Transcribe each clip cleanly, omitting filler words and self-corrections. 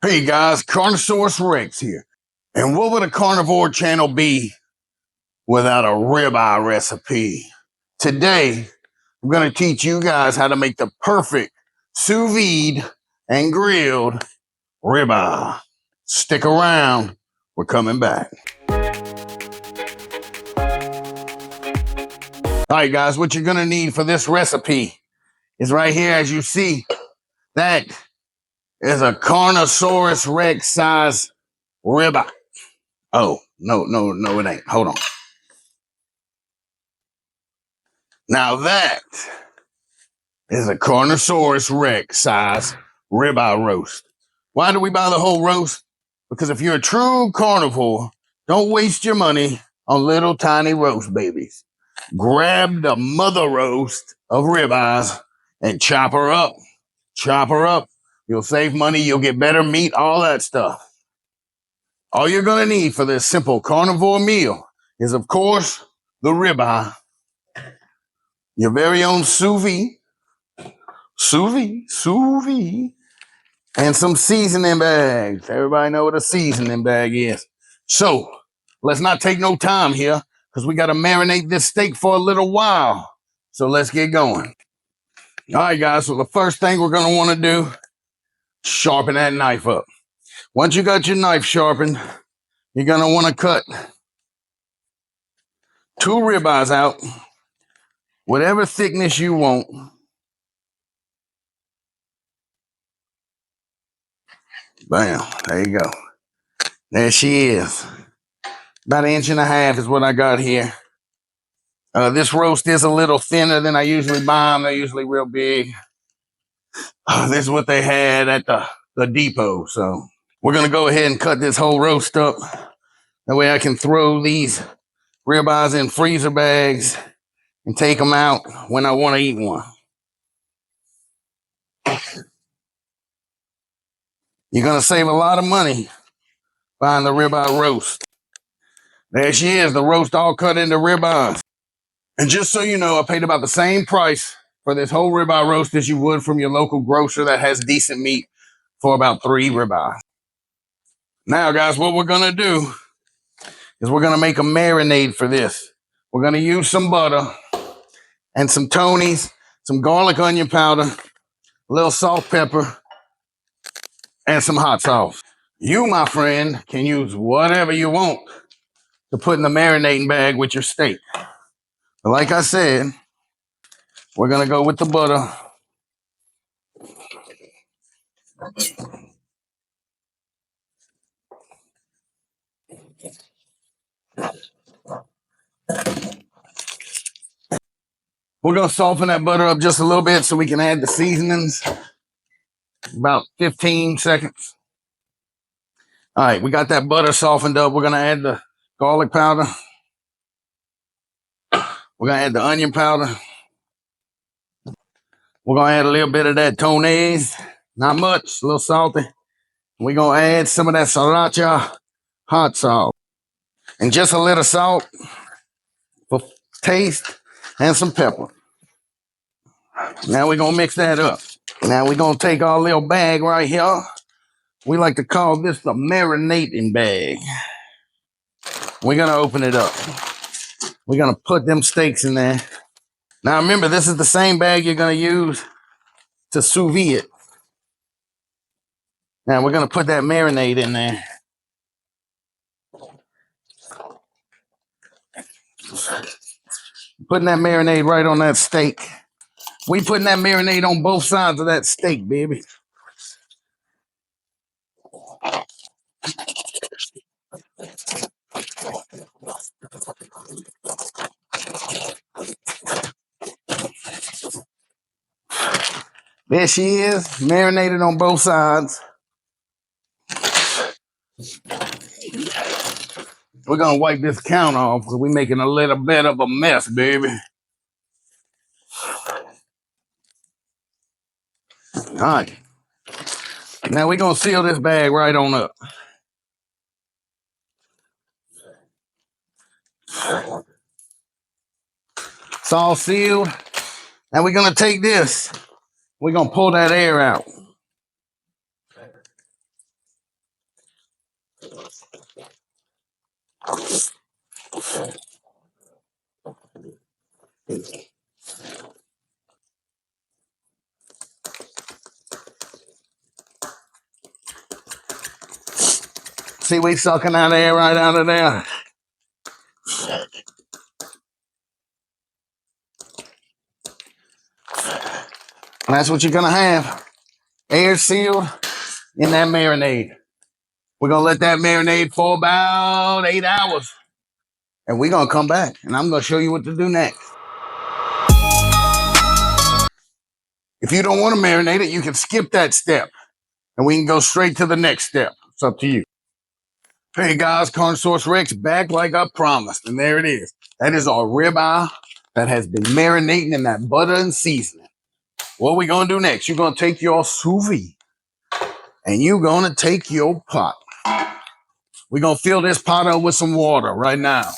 Hey guys, Carnivores Rex here. And what would a carnivore channel be without a ribeye recipe? Today, I'm going to teach you guys how to make the perfect sous vide and grilled ribeye. Stick around, we're coming back. All right guys, what you're going to need for this recipe is right here, as you see. That is a Carnivores Rex size ribeye. Oh, no, it ain't. Hold on. Now that is a Carnivores Rex size ribeye roast. Why do we buy the whole roast? Because if you're a true carnivore, don't waste your money on little tiny roast babies. Grab the mother roast of ribeyes and chop her up. Chop her up. You'll save money. You'll get better meat, all that stuff. All you're going to need for this simple carnivore meal is, of course, the ribeye, your very own sous vide, and some seasoning bags. Everybody know what a seasoning bag is. So let's not take no time here because we got to marinate this steak for a little while. So let's get going. All right, guys. So the first thing we're going to want to do, sharpen that knife up. Once you got your knife sharpened, you're going to want to cut 2 ribeyes out, whatever thickness you want. Bam, there you go. There she is. About 1.5 inches is what I got here. This roast is a little thinner than I usually buy them. They're usually real big. This is what they had at the depot. So we're going to go ahead and cut this whole roast up. That way I can throw these ribeyes in freezer bags and take them out when I want to eat one. You're going to save a lot of money buying the ribeye roast. There she is, the roast all cut into ribeyes. And just so you know, I paid about the same price for this whole ribeye roast as you would from your local grocer that has decent meat for about 3 ribeyes. Now, guys, what we're going to do is we're going to make a marinade for this. We're going to use some butter and some Tony's, some garlic onion powder, a little salt, pepper, and some hot sauce. You, my friend, can use whatever you want to put in the marinating bag with your steak. But like I said, we're going to go with the butter. We're going to soften that butter up just a little bit so we can add the seasonings. About 15 seconds. All right, we got that butter softened up. We're going to add the garlic powder. We're going to add the onion powder. We're going to add a little bit of that Tony's. Not much, a little salty. We're going to add some of that sriracha hot sauce. And just a little salt for taste and some pepper. Now we're going to mix that up. Now we're going to take our little bag right here. We like to call this the marinating bag. We're going to open it up. We're going to put them steaks in there. Now remember, this is the same bag you're going to use to sous vide. Now we're going to put that marinade in there. Putting that marinade right on that steak. We putting that marinade on both sides of that steak, baby. There she is, marinated on both sides. We're going to wipe this count off because we're making a little bit of a mess, baby. All right. Now we're going to seal this bag right on up. It's all sealed. Now we're going to take this. We're going to pull that air out. See, we sucking that air right out of there. And that's what you're gonna have. Air sealed in that marinade. We're gonna let that marinade for about 8 hours. And we're gonna come back and I'm gonna show you what to do next. If you don't want to marinate it, you can skip that step and we can go straight to the next step. It's up to you. Hey guys, Carnivores Rex back like I promised. And there it is. That is our ribeye that has been marinating in that butter and seasoning. What we gonna do next? You're gonna take your sous vide and you're gonna take your pot. We're gonna fill this pot up with some water right now.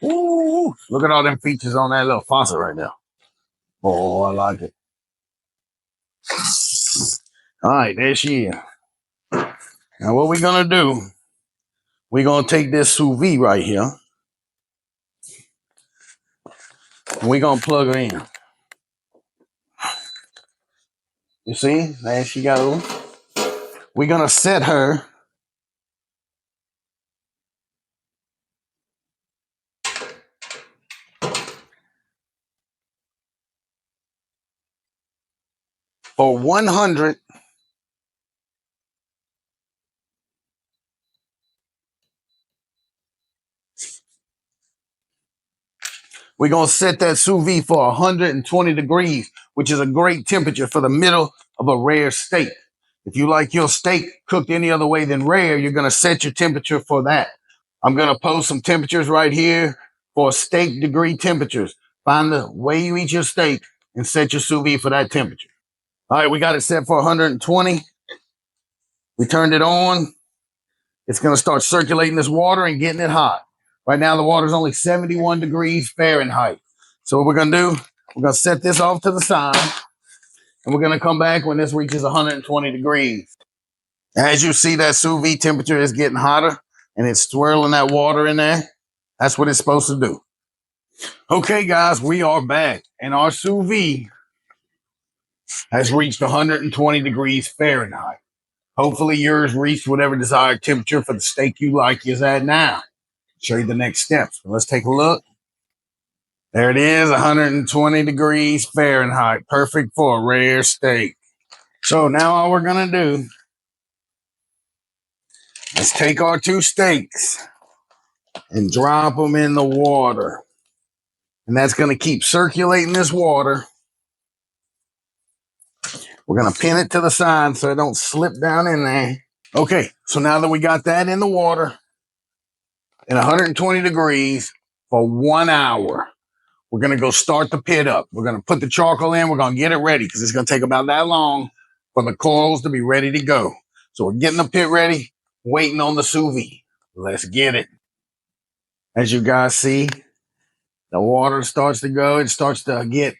Ooh, look at all them features on that little faucet right now. Oh, I like it. All right, there she is. Now what we're gonna do, we're gonna take this sous vide right here and we're gonna plug her in. You see, there she goes. We're gonna set her for 100. We're going to set that sous vide for 120 degrees, which is a great temperature for the middle of a rare steak. If you like your steak cooked any other way than rare, you're going to set your temperature for that. I'm going to post some temperatures right here for steak degree temperatures. Find the way you eat your steak and set your sous vide for that temperature. All right, we got it set for 120. We turned it on. It's going to start circulating this water and getting it hot. Right now, the water is only 71 degrees Fahrenheit. So what we're going to do, we're going to set this off to the side, and we're going to come back when this reaches 120 degrees. As you see, that sous vide temperature is getting hotter, and it's swirling that water in there. That's what it's supposed to do. Okay, guys, we are back, and our sous vide has reached 120 degrees Fahrenheit. Hopefully, yours reached whatever desired temperature for the steak you like is at now. Show you the next steps. Let's take a look. There it is, 120 degrees Fahrenheit. Perfect for a rare steak. So now all we're going to do is take our two steaks and drop them in the water. And that's going to keep circulating this water. We're going to pin it to the side so it don't slip down in there. Okay, so now that we got that in the water at 120 degrees for 1 hour, we're going to go start the pit up. We're going to put the charcoal in. We're going to get it ready because it's going to take about that long for the coils to be ready to go. So we're getting the pit ready, waiting on the sous vide. Let's get it. As you guys see, the water starts to go. It starts to get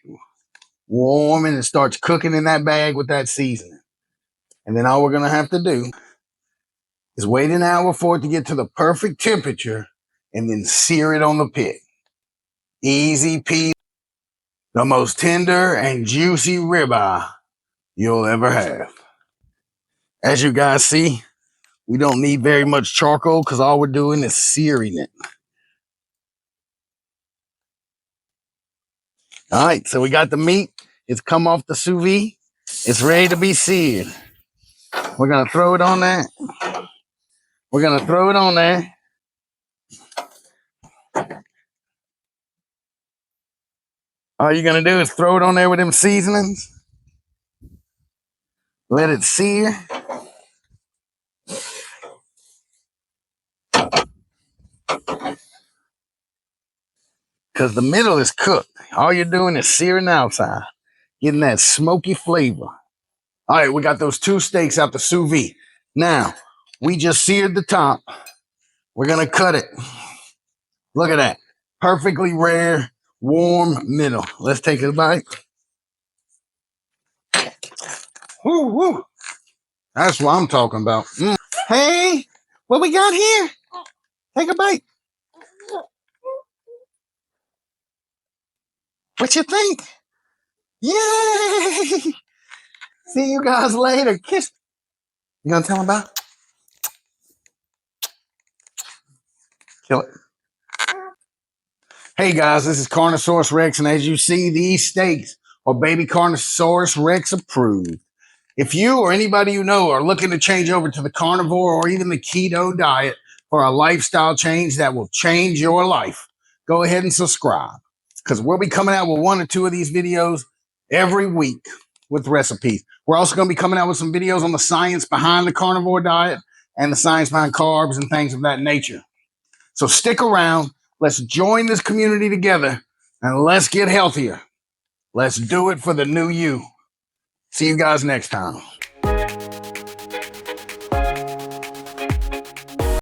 warm and it starts cooking in that bag with that seasoning. And then all we're going to have to do is wait an hour for it to get to the perfect temperature and then sear it on the pit. Easy peasy. The most tender and juicy ribeye you'll ever have. As you guys see, we don't need very much charcoal because all we're doing is searing it. All right, so we got the meat. It's come off the sous vide. It's ready to be seared. We're going to throw it on there. We're going to throw it on there. All you're going to do is throw it on there with them seasonings. Let it sear. Because the middle is cooked. All you're doing is searing the outside, getting that smoky flavor. All right, we got those two steaks out the sous vide. Now, we just seared the top. We're going to cut it. Look at that. Perfectly rare, warm middle. Let's take a bite. Woo, woo. That's what I'm talking about. Hey, what we got here? Take a bite. What you think? Yay! See you guys later. Kiss. You gonna tell them about it? Kill it. Hey guys, this is Carnosaurus Rex, and as you see, these steaks are baby Carnosaurus Rex approved. If you or anybody you know are looking to change over to the carnivore or even the keto diet for a lifestyle change that will change your life, go ahead and subscribe, because we'll be coming out with 1 or 2 of these videos every week with recipes. We're also going to be coming out with some videos on the science behind the carnivore diet and the science behind carbs and things of that nature. So stick around. Let's join this community together and let's get healthier. Let's do it for the new you. See you guys next time.